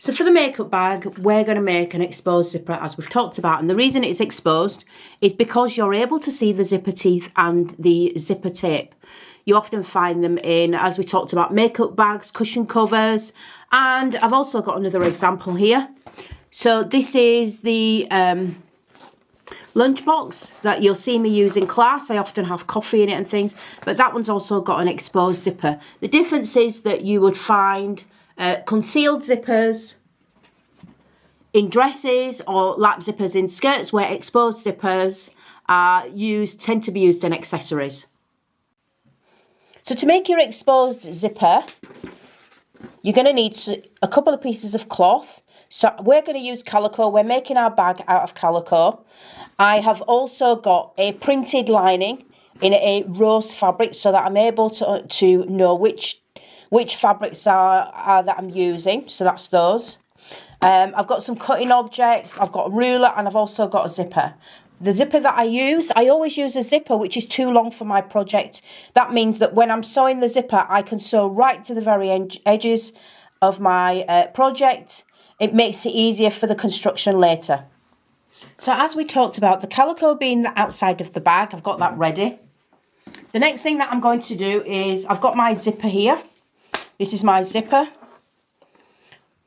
So for the makeup bag, we're going to make an exposed zipper, as we've talked about. And the reason it's exposed is because you're able to see the zipper teeth and the zipper tape. You often find them in, as we talked about, makeup bags, cushion covers. And I've also got another example here. So this is the lunchbox that you'll see me use in class. I often have coffee in it and things. But that one's also got an exposed zipper. The difference is that you would find concealed zippers in dresses or lap zippers in skirts, where exposed zippers are tend to be used in accessories. So to make your exposed zipper, you're going to need a couple of pieces of cloth. So we're going to use calico. We're making our bag out of calico. I have also got a printed lining in a rose fabric so that I'm able to know which fabrics are that I'm using. So that's those. I've got some cutting objects. I've got a ruler, and I've also got a zipper. The zipper that I always use a zipper which is too long for my project. That means that when I'm sewing the zipper, I can sew right to the very edges of my project. It makes it easier for the construction later. So as we talked about, the calico being the outside of the bag, I've got that ready. The next thing that I'm going to do is I've got my zipper here. This is my zipper.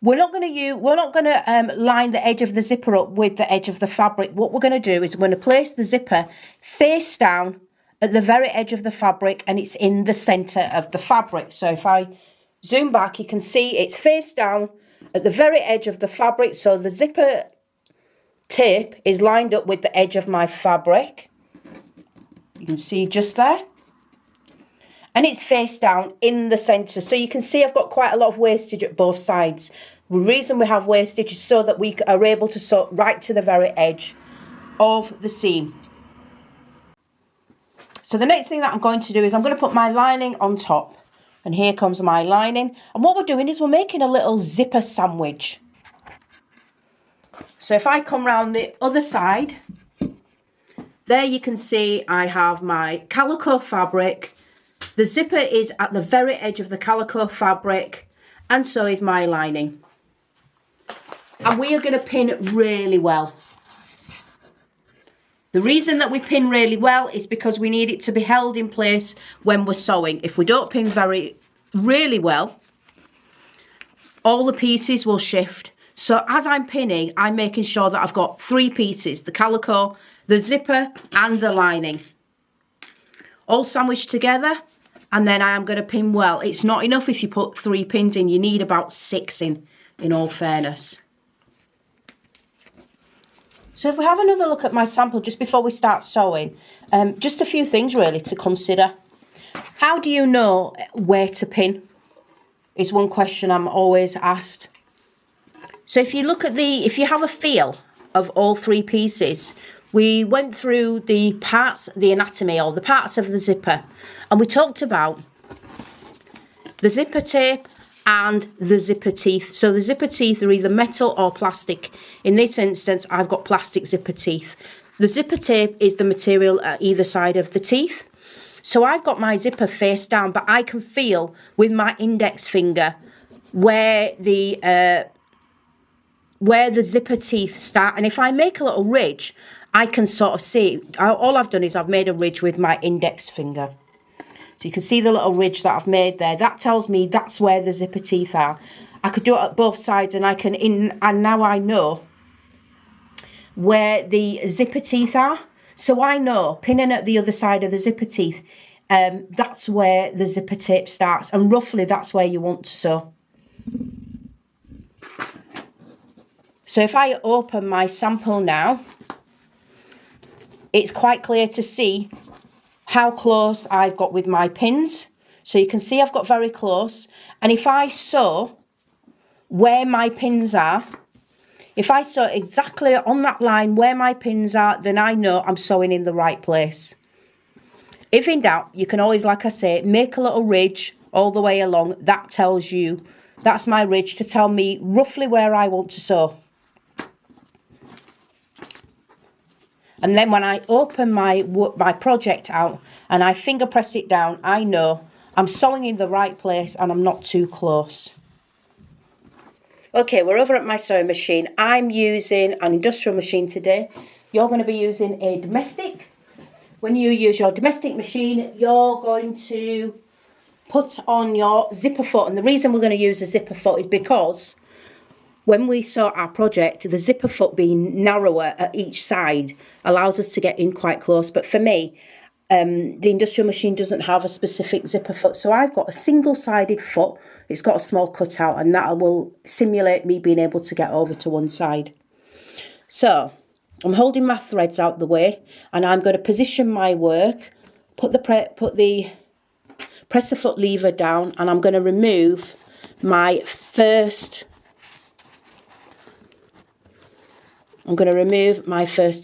We're not going to line the edge of the zipper up with the edge of the fabric. What we're going to do is we're going to place the zipper face down at the very edge of the fabric, and it's in the center of the fabric. So if I zoom back, you can see it's face down at the very edge of the fabric. So the zipper tape is lined up with the edge of my fabric. You can see just there. And it's face down in the centre. So you can see I've got quite a lot of wastage at both sides. The reason we have wastage is so that we are able to sew right to the very edge of the seam. So the next thing that I'm going to do is I'm going to put my lining on top. And here comes my lining. And what we're doing is we're making a little zipper sandwich. So if I come round the other side, there you can see I have my calico fabric. The zipper is at the very edge of the calico fabric, and so is my lining. And we are going to pin really well. The reason that we pin really well is because we need it to be held in place when we're sewing. If we don't pin really well, all the pieces will shift. So as I'm pinning, I'm making sure that I've got 3 pieces, the calico, the zipper and the lining, all sandwiched together. And then I am going to pin well. It's not enough if you put 3 pins in. You need about 6 in all fairness. So if we have another look at my sample just before we start sewing, just a few things really to consider. How do you know where to pin? Is one question I'm always asked. So if you have a feel of all 3 pieces, we went through the parts, the anatomy, or the parts of the zipper, and we talked about the zipper tape and the zipper teeth. So the zipper teeth are either metal or plastic. In this instance, I've got plastic zipper teeth. The zipper tape is the material at either side of the teeth. So I've got my zipper face down, but I can feel with my index finger where the zipper teeth start. And if I make a little ridge, I can sort of see. All I've done is I've made a ridge with my index finger. So you can see the little ridge that I've made there. That tells me that's where the zipper teeth are. I could do it at both sides, and and now I know where the zipper teeth are. So I know, pinning at the other side of the zipper teeth, that's where the zipper tape starts, and roughly that's where you want to sew. So if I open my sample now, it's quite clear to see how close I've got with my pins. So you can see I've got very close. And if I sew where my pins are, if I sew exactly on that line where my pins are, then I know I'm sewing in the right place. If in doubt, you can always, like I say, make a little ridge all the way along. That tells you, that's my ridge to tell me roughly where I want to sew. And then when I open my project out and I finger press it down, I know I'm sewing in the right place and I'm not too close. Okay, we're over at my sewing machine. I'm using an industrial machine today. You're going to be using a domestic. When you use your domestic machine, you're going to put on your zipper foot. And the reason we're going to use a zipper foot is because when we sew our project, the zipper foot being narrower at each side allows us to get in quite close. But for me, the industrial machine doesn't have a specific zipper foot, so I've got a single-sided foot. It's got a small cutout, and that will simulate me being able to get over to one side. So I'm holding my threads out the way, and I'm going to position my work, put the presser foot lever down, and I'm going to remove my first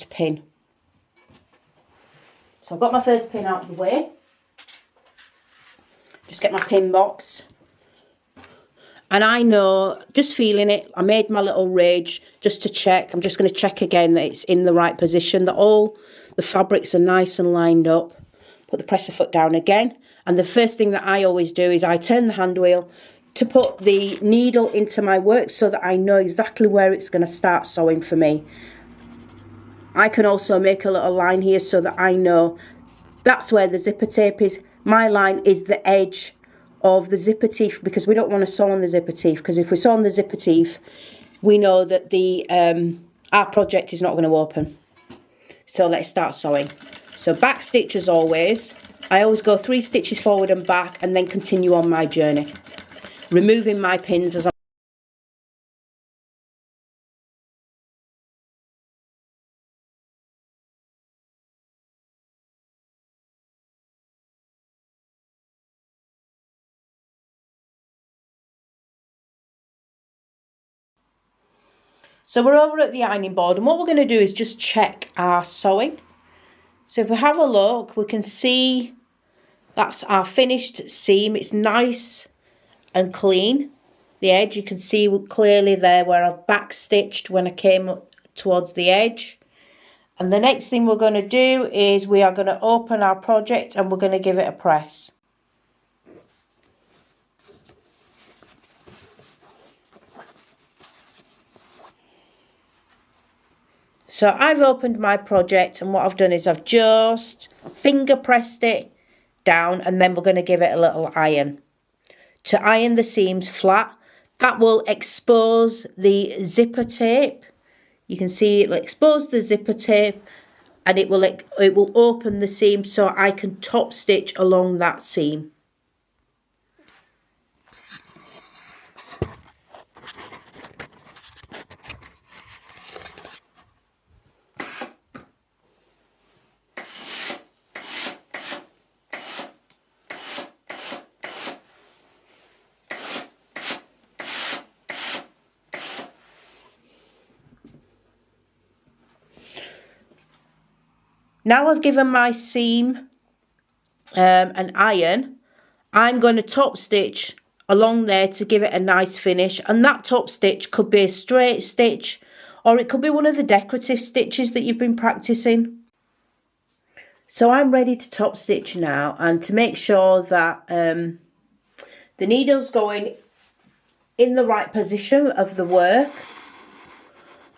pin. So I've got my first pin out of the way. Just get my pin box. And I know, just feeling it, I made my little ridge just to check. I'm just going to check again that it's in the right position, that all the fabrics are nice and lined up. Put the presser foot down again. And the first thing that I always do is I turn the hand wheel to put the needle into my work so that I know exactly where it's going to start sewing for me. I can also make a little line here so that I know that's where the zipper tape is. My line is the edge of the zipper teeth, because we don't want to sew on the zipper teeth, because if we sew on the zipper teeth, we know that the our project is not going to open. So let's start sewing. So back stitch as always. I always go 3 stitches forward and back and then continue on my journey, removing my pins as So we're over at the ironing board, and what we're going to do is just check our sewing. So if we have a look, we can see that's our finished seam. It's nice and clean. The edge, you can see clearly there where I've back stitched when I came up towards the edge. And the next thing we're going to do is we are going to open our project and we're going to give it a press. So I've opened my project, and what I've done is I've just finger pressed it down, and then we're going to give it a little iron. To iron the seams flat, that will expose the zipper tape. You can see it'll expose the zipper tape, and it will open the seam so I can top stitch along that seam. Now I've given my seam an iron, I'm going to top stitch along there to give it a nice finish, and that top stitch could be a straight stitch, or it could be one of the decorative stitches that you've been practicing. So I'm ready to top stitch now, and to make sure that the needle's going in the right position of the work,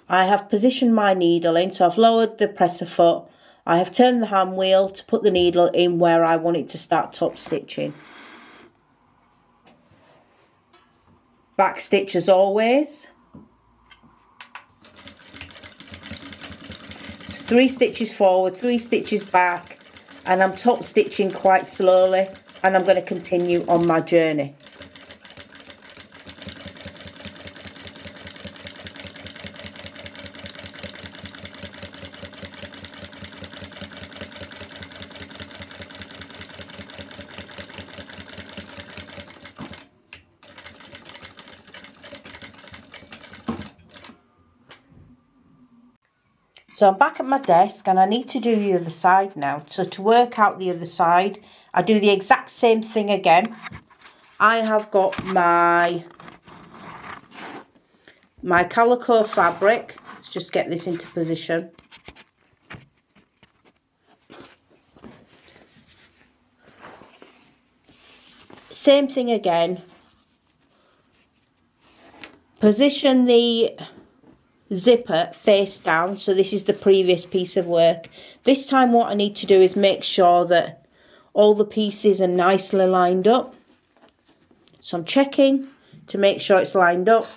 I have positioned my needle in. So I've lowered the presser foot, I have turned the hand wheel to put the needle in where I want it to start top stitching. Back stitch as always. 3 stitches forward, 3 stitches back, and I'm top stitching quite slowly, and I'm going to continue on my journey. So I'm back at my desk, and I need to do the other side now. So to work out the other side, I do the exact same thing again. I have got my calico fabric. Let's just get this into position. Same thing again. position the zipper face down. So this is the previous piece of work. This time what I need to do is make sure that all the pieces are nicely lined up. So I'm checking to make sure it's lined up.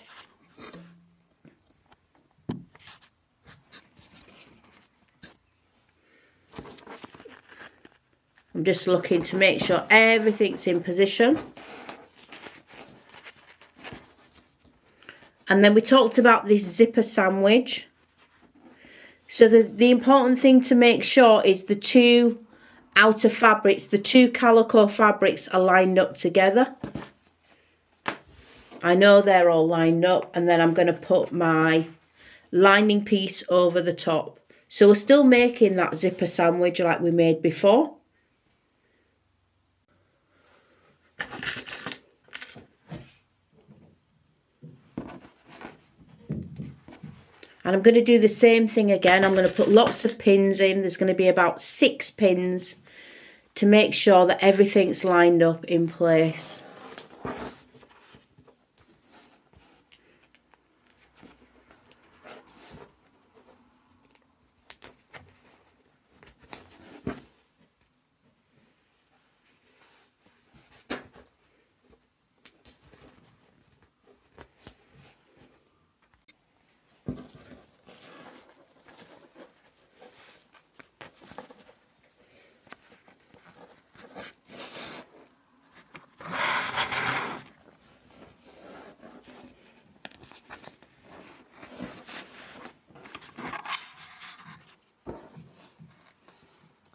I'm just looking to make sure everything's in position. And then we talked about this zipper sandwich. So the important thing to make sure is the two outer fabrics, the two calico fabrics are lined up together. I know they're all lined up, and then I'm going to put my lining piece over the top. So we're still making that zipper sandwich like we made before. And I'm going to do the same thing again. I'm going to put lots of pins in. There's going to be about 6 pins to make sure that everything's lined up in place.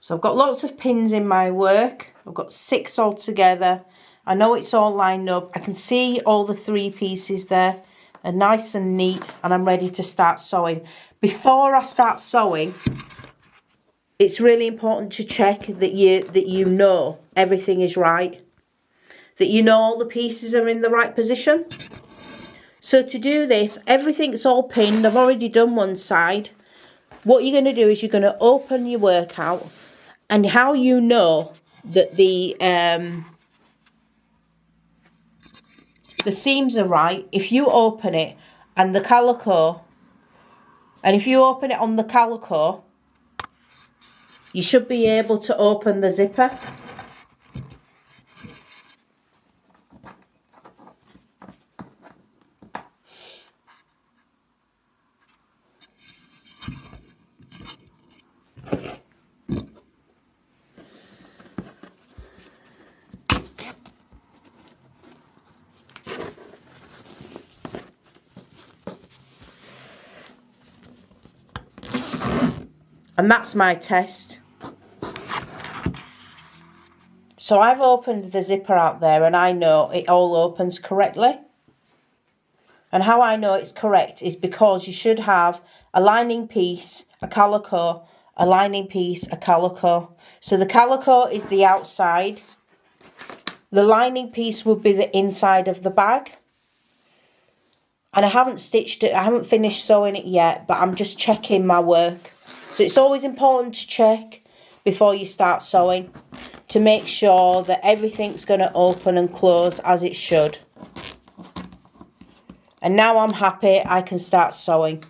So I've got lots of pins in my work. I've got 6 altogether. I know it's all lined up. I can see all the 3 pieces there are nice and neat, and I'm ready to start sewing. Before I start sewing, it's really important to check that you know everything is right, that you know all the pieces are in the right position. So to do this, everything's all pinned. I've already done one side. What you're going to do is you're going to open your work out. And how you know that the seams are right, if you open it and the calico, and if you open it on the calico, you should be able to open the zipper. And that's my test. So I've opened the zipper out there and I know it all opens correctly. And how I know it's correct is because you should have a lining piece, a calico, a lining piece, a calico. So the calico is the outside. The lining piece would be the inside of the bag. And I haven't stitched it, I haven't finished sewing it yet, but I'm just checking my work. So it's always important to check before you start sewing to make sure that everything's going to open and close as it should. And now I'm happy, I can start sewing.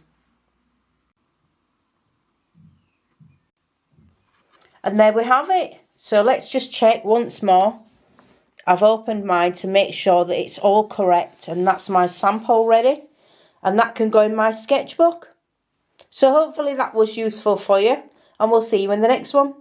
And there we have it. So let's just check once more. I've opened mine to make sure that it's all correct, and that's my sample ready. And that can go in my sketchbook. So hopefully that was useful for you, and we'll see you in the next one.